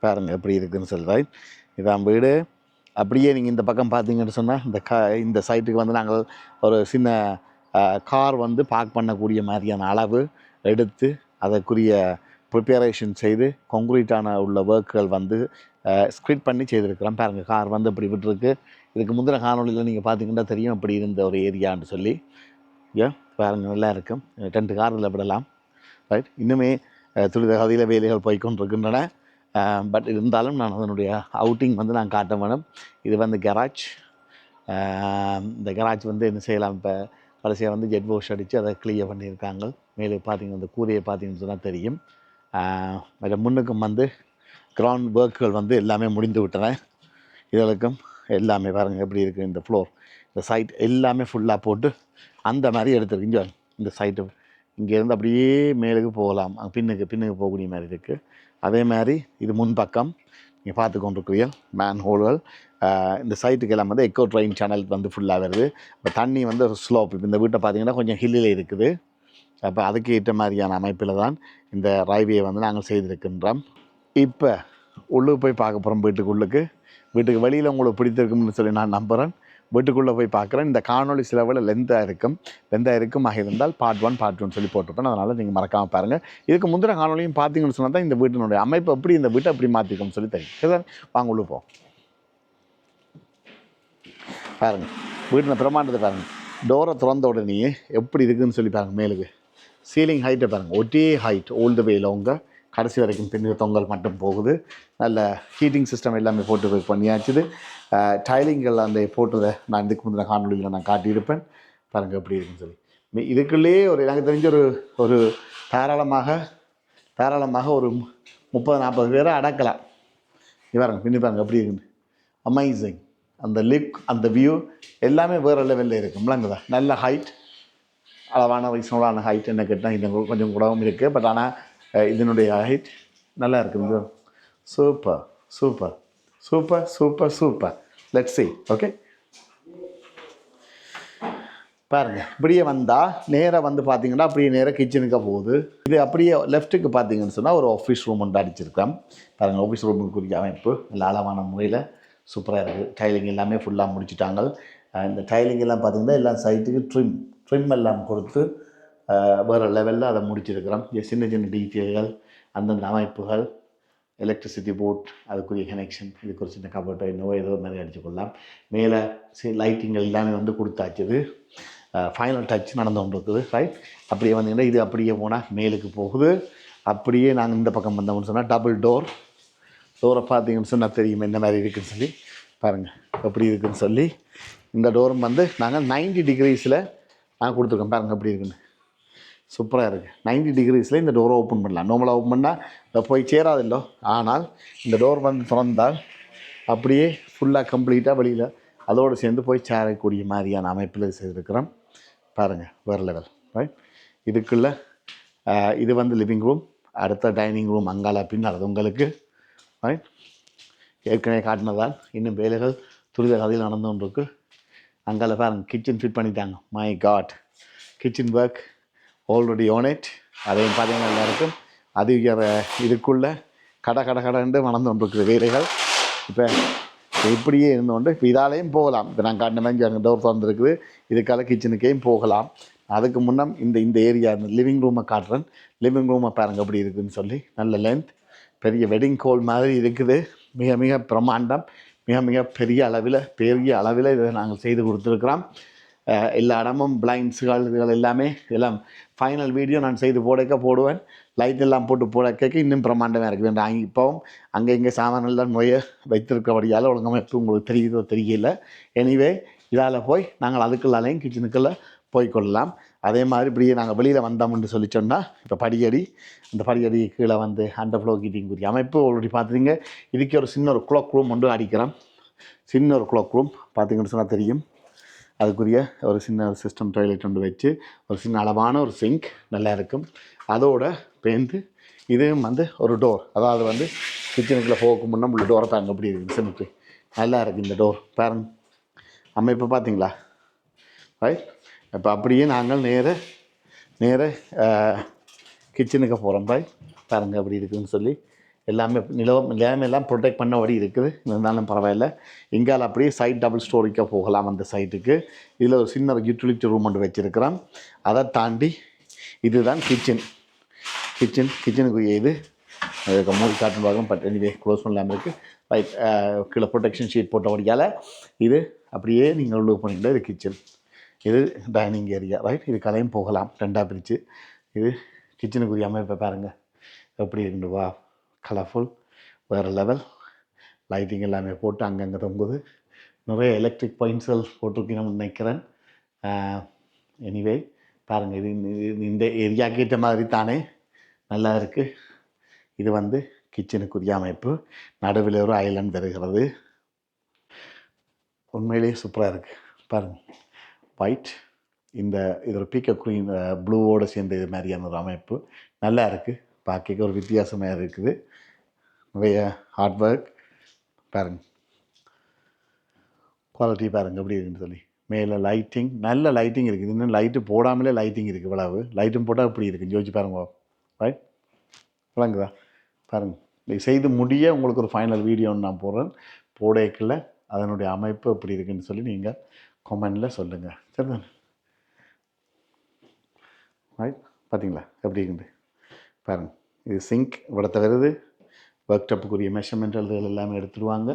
பாருங்கள் எப்படி இருக்குதுன்னு சொல்கிறேன். இதான் வீடு. அப்படியே நீங்கள் இந்த பக்கம் பார்த்தீங்கன்னு சொன்னால் இந்த சைட்டுக்கு வந்து நாங்கள் ஒரு சின்ன கார் வந்து பார்க் பண்ணக்கூடிய மாதிரியான அளவு எடுத்து அதற்குரிய ப்ரிப்பரேஷன் செய்து கான்க்ரீட்டான உள்ள ஒர்க்குகள் வந்து ஸ்கிரிட் பண்ணி செய்திருக்கிறோம். பாருங்கள் கார் வந்து இப்படி விட்டுருக்கு. இதுக்கு முந்தின காணொலியில் நீங்கள் பார்த்தீங்கன்னா தெரியும் இப்படி இருந்த ஒரு ஏரியான்னு சொல்லி. பாருங்கள் நல்லா இருக்கும். 2 காரில் விடலாம். ரைட், இன்னுமே துரித கதையில் வேலைகள் போய்கொண்டிருக்கின்றன. பட் இருந்தாலும் நான் அதனுடைய அவுட்டிங் வந்து நான் காட்ட வேணும். இது வந்து கராஜ். இந்த கராஜ் வந்து என்ன செய்யலாம், இப்போ கடைசியாக வந்து ஜெட் வாஷ் அடித்து அதை கிளியர் பண்ணியிருக்காங்க. மேலே பார்த்தீங்கன்னா இந்த கூரையை பார்த்தீங்கன்னு சொன்னால் தெரியும். அதில் முன்னுக்கும் வந்து கிரவுண்ட் ஒர்க்குகள் வந்து எல்லாமே முடிந்து விட்டன. இதற்கும் எல்லாமே பாருங்கள் எப்படி இருக்குது. இந்த ஃப்ளோர், இந்த சைட் எல்லாமே ஃபுல்லாக போட்டு அந்த மாதிரி எடுத்துருக்கு. இந்த சைட்டு இங்கேருந்து அப்படியே மேலுக்கு போகலாம், பின்னுக்கு போகக்கூடிய மாதிரி இருக்குது. அதே மாதிரி இது முன்பக்கம் நீங்கள் பார்த்து கொண்டிருக்கிறீங்க மேன் ஹோல்கள். இந்த சைட்டுக்கு எல்லாம் வந்து எக்கோ ட்ரெயின் சேனல் வந்து ஃபுல்லாக வருது. இப்போ தண்ணி வந்து ஒரு ஸ்லோப். இப்போ இந்த வீட்டை பார்த்தீங்கன்னா கொஞ்சம் ஹில்லில் இருக்குது. அப்போ அதுக்கு ஏற்ற மாதிரியான அமைப்பில் தான் இந்த ரயில்வே வந்து நாங்கள் செய்திருக்கின்றோம். இப்போ உள்ளுக்கு போய் பார்க்க போகிறோம். வீட்டுக்கு வெளியில் உங்களுக்கு பிடித்திருக்கும்னு சொல்லி நான் நம்புகிறேன். வீட்டுக்குள்ளே போய் பார்க்குறேன். இந்த காணொலி சிலவில் லென்த்தாக இருக்குமாக இருந்தால் பார்ட் 1 பார்ட் 2 சொல்லி போட்டிருப்பேன். அதனால் நீங்கள் மறக்காமல் பாருங்கள். இதுக்கு முந்தின காணொலியும் பார்த்தீங்கன்னு சொன்னால் தான் இந்த வீட்டினுடைய அமைப்பு எப்படி, இந்த வீட்டை எப்படி மாற்றிக்கும்னு சொல்லி தெரியும். சரி, வாங்க உள்ள போவோம். பாருங்கள் வீட்டில் பிரமாண்டத்தை பாருங்கள். டோரை திறந்த உடனே எப்படி இருக்குதுன்னு சொல்லி பாருங்கள். மேலுக்கு சீலிங் ஹைட்டை பாருங்கள். ஒரே ஹைட் ஓல்டு வேலவங்க கடைசி வரைக்கும் பின்னு தொங்கல் மட்டும் போகுது. நல்ல ஹீட்டிங் சிஸ்டம் எல்லாமே போட்டு பண்ணியாச்சுது. டைலிங்கள் அந்த போட்டதை நான் இதுக்கு முந்தின காணொலியில் நான் காட்டியிருப்பேன். பாருங்கள் எப்படி இருக்குன்னு சொல்லி. இதுக்குள்ளேயே எனக்கு தெரிஞ்ச ஒரு தாராளமாக ஒரு 30-40 பேரை அடக்கலாம். பாருங்க பின்னி பாருங்கள் எப்படி இருக்குன்னு. அமேசிங். அந்த லுக், அந்த வியூ எல்லாமே வேறு லெவலில் இருக்கும்லங்குதா. நல்ல ஹைட், அளவான ரீசனபிளான ஹைட். என்ன கேட்டால் இது கொஞ்சம் கூடவும் இருக்குது. பட் ஆனால் இதனுடைய ஹைட் நல்லா இருக்குது. Super super super super super. Let's see. Okay, பாருங்கள் இப்படியே வந்தால் நேராக வந்து பார்த்தீங்கன்னா அப்படியே நேராக கிச்சனுக்கு போகுது. இது அப்படியே லெஃப்ட்டுக்கு பார்த்தீங்கன்னு சொன்னால் ஒரு ஆஃபீஸ் ரூம் ஒன்று அடிச்சிருக்கேன். பாருங்கள் ஆஃபீஸ் ரூமுக்குரிய அமைப்பு நல்ல அளவான முறையில் சூப்பராக இருக்குது. டைலிங் எல்லாமே ஃபுல்லாக முடிச்சுட்டாங்க. இந்த டைலிங் எல்லாம் பார்த்தீங்கன்னா எல்லாம் சைட்டுக்கு ட்ரிம் எல்லாம் கொடுத்து வேறு லெவலில் அதை முடிச்சிருக்கிறோம். சின்ன சின்ன டீட்டெயில்கள், அந்தந்த அமைப்புகள், எலக்ட்ரிசிட்டி போர்ட், அதுக்குரிய கனெக்ஷன், இதுக்கு ஒரு சின்ன கபோர்ட்டோ ஏதோ மாதிரி அடிச்சுக்கொள்ளலாம். மேலே லைட்டிங்கள் எல்லாமே வந்து கொடுத்தாச்சுது. ஃபைனல் டச் நடந்து கொண்டு இருக்குது. ரைட், அப்படியே வந்தீங்கன்னா இது அப்படியே போனால் மேலுக்கு போகுது. அப்படியே நாங்கள் இந்த பக்கம் வந்தோம்னு சொன்னால் டபுள் டோரை பார்த்தீங்கன்னு சொன்னால் தெரியும் என்ன மாதிரி இருக்குதுன்னு சொல்லி. பாருங்கள் எப்படி இருக்குதுன்னு சொல்லி. இந்த டோரும் வந்து நாங்கள் 90 டிகிரிஸில் நாங்கள் கொடுத்துருக்கோம். பாருங்கள் எப்படி இருக்குன்னு. சூப்பராக இருக்குது. 90 டிகிரிஸில் இந்த டோரை ஓப்பன் பண்ணலாம். நார்மலாக ஓப்பன் பண்ணால் போய் சேராதில்லோ. ஆனால் இந்த டோர் வந்து திறந்தால் அப்படியே ஃபுல்லாக கம்ப்ளீட்டாக வெளியில் அதோடு சேர்ந்து போய் சேரக்கூடிய மாதிரியான அமைப்பில் செய்திருக்கிறோம். பாருங்கள் வேறு லெவல். ரைட், இதுக்குள்ளே இது வந்து லிவிங் ரூம், அடுத்த டைனிங் ரூம் அங்கால பின்னால் உங்களுக்கு. ரைட், ஏற்கனவே காட்டினதால் இன்னும் வேலைகள் துரித கதையில் நடந்து கொண்டு இருக்கு. அங்கால பாருங்கள் கிச்சன் ஃபிட் பண்ணிட்டாங்க. My God, kitchen work already on it. அதையும் பார்த்தீங்கன்னா நல்லா இருக்கும். அது இதுக்குள்ளே கடண்டு வளர்ந்து கொண்டிருக்குது வேலைகள். இப்போ இப்படியே இருந்தோண்டு இப்போ இதாலேயும் போகலாம். இப்போ நான் காட்டின மாதிரி அங்கே டோர் திறந்துருக்குது. இதுக்கால கிச்சனுக்கேயும் போகலாம். அதுக்கு முன்னம் இந்த ஏரியா, இந்த லிவிங் ரூமை காட்டுறேன். லிவிங் ரூமை பாருங்கள் எப்படி இருக்குதுன்னு சொல்லி. நல்ல லென்த், பெரிய வெட்டிங் ஹால் மாதிரி இருக்குது. மிக மிக பிரமாண்டம், மிக பெரிய அளவில் இதை நாங்கள் செய்து கொடுத்துருக்குறோம். எல்லா இடமும் பிளைண்ட்ஸுகள் இதுகள் எல்லாமே எல்லாம் ஃபைனல் வீடியோ நான் செய்து போடுவேன். லைட் எல்லாம் போட்டு போட இன்னும் பிரமாண்டமாக இருக்குது. வேண்டாம் இப்போவும் அங்கே இங்கே சாமான்கள் நோய வைத்திருக்கிறபடியால் ஒழுங்கமைப்பு உங்களுக்கு தெரியுதோ தெரியல. எனிவே இதால் போய் நாங்கள் அதுக்குள்ளாலையும் கிச்சனுக்குள்ளே போய்கொள்ளலாம். அதே மாதிரி இப்படியே நாங்கள் வெளியில் வந்தோம்னு சொல்லி சொன்னால் இப்போ அந்த படியடி கீழே வந்து அண்டர் ஃப்ளோ ஹீட்டிங்குரிய அமைப்பு ஆல்ரெடி பார்த்துருங்க. இதுக்கு ஒரு சின்ன ஒரு க்ளாக் ரூம் ஒன்று அடிக்கிறோம். சின்ன ஒரு க்ளாக் ரூம் பார்த்தீங்கன்னு சொன்னால் தெரியும். அதுக்குரிய ஒரு சின்ன சிஸ்டம் டாய்லெட் ஒன்று வச்சு ஒரு சின்ன அளவான ஒரு சிங்க் நல்லா இருக்கும். அதோட பேருந்து இதுவும் வந்து ஒரு டோர், அதாவது வந்து கிச்சனுக்குள்ளே போக முன்னே உள்ள டோரை பாருங்க அப்படி இருக்குது. சிமெண்ட்டு நல்லா இருக்குது. இந்த டோர் பாருங்க அமைப்பு பார்த்தீங்களா. ரைட், இப்போ அப்படியே நாங்கள் நேர கிச்சனுக்கு போகிறோம். பாருங்கள் அப்படி இருக்குதுன்னு சொல்லி. எல்லாமே நிலைமையெல்லாம் ப்ரொடெக்ட் பண்ணபடி இருக்குது. இருந்தாலும் பரவாயில்ல. இங்கால அப்படியே சைட் டபுள் ஸ்டோரிக்காக போகலாம் அந்த சைட்டுக்கு. இதில் ஒரு சின்ன யூட்டிலிட்டி ரூம் ஒன்று வச்சுருக்கிறோம். அதை தாண்டி இதுதான் கிச்சனுக்குரிய இது மூடி காட்டும் பாகம். பட் எனிவே க்ளோஸ் பண்ணலாமல் இருக்குது. ரைட், கீழே ப்ரொடெக்ஷன் ஷீட் போட்டபடியால் இது அப்படியே நீங்கள் உள்ள பண்ணிக்கிட்ட இது கிச்சன், இது டைனிங் ஏரியா. ரைட், இது கலையும் போகலாம் ரெண்டாக பிரித்து. இது கிச்சனுக்குரிய அமைப்பை பாருங்கள் எப்படி இருக்குண்டு. வா, கலர்ஃபுல், வேறு லெவல். லைட்டிங் எல்லாமே போட்டு அங்கங்கே தொங்குது. நிறைய எலக்ட்ரிக் பாயிண்ட்ஸ்கள் போட்டிருக்கீங்கன்னு நினைக்கிறேன். எனிவே பாருங்கள், இது இந்த ஏரியாவுக்கு ஏற்ற மாதிரி தானே நல்லா இருக்குது. இது வந்து கிச்சனுக்குரிய அமைப்பு. நடுவில் ஒரு ஐலண்ட் வருகிறது. உண்மையிலேயே சூப்பராக இருக்குது பாருங்கள். ஒயிட், இது ஒரு பீக்க குரீன் ப்ளூவோடு சேர்ந்த இது மாதிரியான ஒரு அமைப்பு நல்லா இருக்குது. பார்க்க ஒரு வித்தியாசமாக இருக்குது. நிறைய ஹார்ட் ஒர்க் பாருங்கள். குவாலிட்டி பாருங்கள் எப்படி இருக்குன்னு சொல்லி. மேலே லைட்டிங், நல்ல லைட்டிங் இருக்குது. இன்னும் லைட்டு போடாமலே லைட்டிங் இருக்குது. இவ்வளவு லைட்டும் போட்டால் இப்படி இருக்குது. யோசிச்சு பாருங்க. ரைட், விளங்குதா பாருங்கள். இது செய்து முடிய உங்களுக்கு ஒரு ஃபைனல் வீடியோன்னு நான் போடுறேன். போடேக்கில் அதனுடைய அமைப்பு எப்படி இருக்குன்னு சொல்லி நீங்கள் கமெண்டில் சொல்லுங்கள். சரிதானே? ரைட், பார்த்தீங்களா எப்படி இருக்குது பாருங்கள். இது சிங்க் இவ்வளோத்த வருது. ஒர்க் டப்புக்குரிய மெஷர்மெண்ட் எழுதுகள் எல்லாமே எடுத்துடுவாங்க.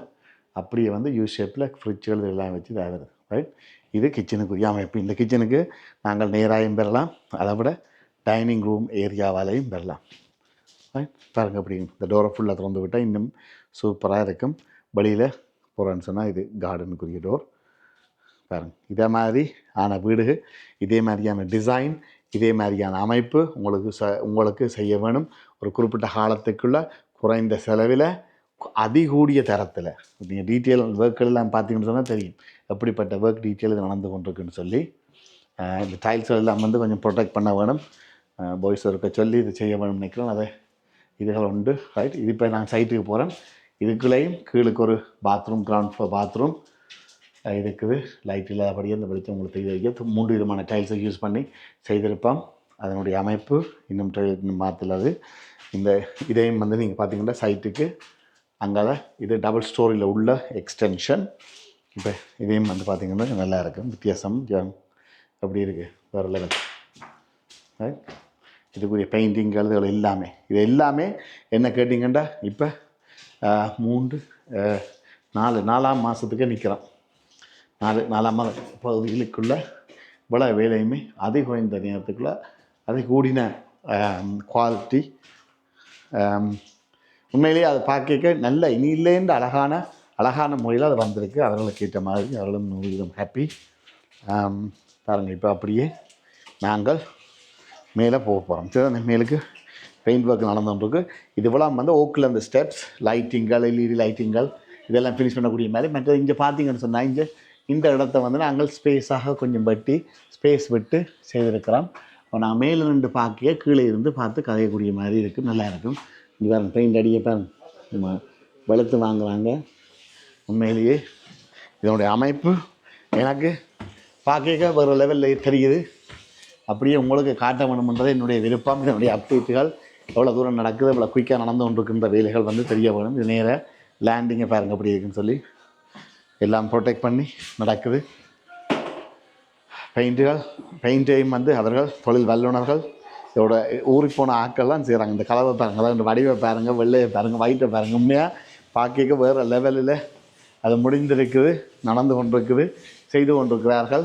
அப்படியே வந்து யூ ஷேப்பில் ஃப்ரிட்ஜ் எழுது எல்லாம் வச்சு இதாக வருது. ரைட், இது கிச்சனுக்குரிய அமைப்பு. இந்த கிச்சனுக்கு நாங்கள் நேராயும் பெறலாம், அதை விட டைனிங் ரூம் ஏரியாவாலையும் பெறலாம். ரைட், பாருங்கள் அப்படி இந்த டோரை ஃபுல்லாக திறந்து விட்டால் இன்னும் சூப்பராக இருக்கும். வெளியில் போகிறேன்னு சொன்னால் இது கார்டனுக்குரிய டோர் பாருங்கள். இதே மாதிரி ஆன வீடு, இதே மாதிரியான டிசைன், இதே மாதிரியான அமைப்பு உங்களுக்கு செய்ய வேணும். ஒரு குறிப்பிட்ட காலத்துக்குள்ளே குறைந்த செலவில் அதிகூடிய தரத்தில். நீங்கள் டீட்டெயில் ஒர்க்குகள் எல்லாம் பார்த்தீங்கன்னு சொன்னால் தெரியும் எப்படிப்பட்ட ஒர்க் டீட்டெயில் இது நடந்து கொண்டிருக்குன்னு சொல்லி. இந்த டைல்ஸ் எல்லாம் வந்து கொஞ்சம் ப்ரொடெக்ட் பண்ண வேணும். பாய்ஸ் இருக்க சொல்லி இது செய்ய வேணும்னு நினைக்கிறோம். அதை இதுகள் உண்டு. ரைட், இது இப்போ நான் சைட்டுக்கு போகிறேன். இதுக்குள்ளேயும் கீழுக்கு ஒரு பாத்ரூம், கிரவுண்ட் ஃப்ளோர் பாத்ரூம் இருக்குது. லைட் இல்லாதபடியே இந்த வெளிச்சம் உங்களுக்கு செய்து வைக்க 3 விதமான டைல்ஸை யூஸ் பண்ணி செய்திருப்போம். அதனுடைய அமைப்பு இன்னும் மாற்றலாது. இதையும் வந்து நீங்கள் பார்த்தீங்கன்னா சைட்டுக்கு அங்கே இது டபுள் ஸ்டோரியில் உள்ள எக்ஸ்டென்ஷன். இப்போ இதையும் வந்து பார்த்திங்கன்னா நல்லா இருக்கும். வித்தியாசம் அப்படி இருக்குது, வேறு லெவல். இதுக்குரிய பெயிண்டிங் எழுதுகள் எல்லாமே, இது எல்லாமே என்ன கேட்டிங்கன்னா இப்போ 4ஆம் மாதத்துக்கே நிற்கிறோம். 4ஆம் மாத பகுதிகளுக்குள்ள இவ்வளோ வேலையுமே அதிக குறைந்த நேரத்துக்குள்ளே அதை கூடின குவாலிட்டி. உண்மையிலேயே அதை பார்க்க நல்ல இனியிலேருந்து அழகான முறையில் அது வந்திருக்கு. அவர்களுக்கு ஏற்ற மாதிரி அவர்களும் 100% ஹாப்பி. பாருங்கள், இப்போ அப்படியே நாங்கள் மேலே போக போகிறோம். சரி, அந்த மேலுக்கு பெயிண்ட் ஒர்க் நடந்துருக்கு. இது இவ்வளோ வந்து ஓக்கில் அந்த ஸ்டெப்ஸ், லைட்டிங்கள், எல்இடி லைட்டிங்கள் இதெல்லாம் ஃபினிஷ் பண்ணக்கூடிய மாதிரி. மற்ற இங்கே பார்த்தீங்கன்னு சொன்னால் இந்த இடத்த வந்து நாங்கள் ஸ்பேஸாக கொஞ்சம் ஸ்பேஸ் விட்டு செய்திருக்கிறோம். நான் மேலே நின்று பார்க்க கீழே இருந்து பார்த்து கதையக்கூடிய மாதிரி இருக்குது. நல்லா இருக்கும். இது பாருங்க, பெயிண்ட் அடியை பாருங்க, வெளுத்து வாங்குறாங்க. உண்மையிலேயே இதனுடைய அமைப்பு எனக்கு பார்க்க வேறு லெவலில் தெரியுது. அப்படியே உங்களுக்கு காட்ட வேணுமென்றதை என்னுடைய விருப்பம். இதனுடைய அப்டேட்டுகள் எவ்வளோ தூரம் நடக்குது, எவ்வளோ குயிக்காக நடந்து கொண்டிருக்கின்ற வேலைகள் வந்து தெரிய வேணும். இது நேர லேண்டிங்கை பாருங்கள் அப்படி இருக்குன்னு சொல்லி எல்லாம் ப்ரொடெக்ட் பண்ணி நடக்குது. பெயிண்டையும் வந்து அவர்கள் தொழில் வல்லுநர்கள் இதோட ஊறிப்போன ஆக்கள்லாம் செய்கிறாங்க. இந்த கலவை பாருங்கள், அதாவது வடிவை பாருங்கள், வெள்ளையை பாருங்கள், ஒயிட்டை பாருங்கள். உண்மையாக பார்க்க வேறு லெவலில் அது முடிந்திருக்குது, நடந்து கொண்டிருக்குது, செய்து கொண்டிருக்கிறார்கள்.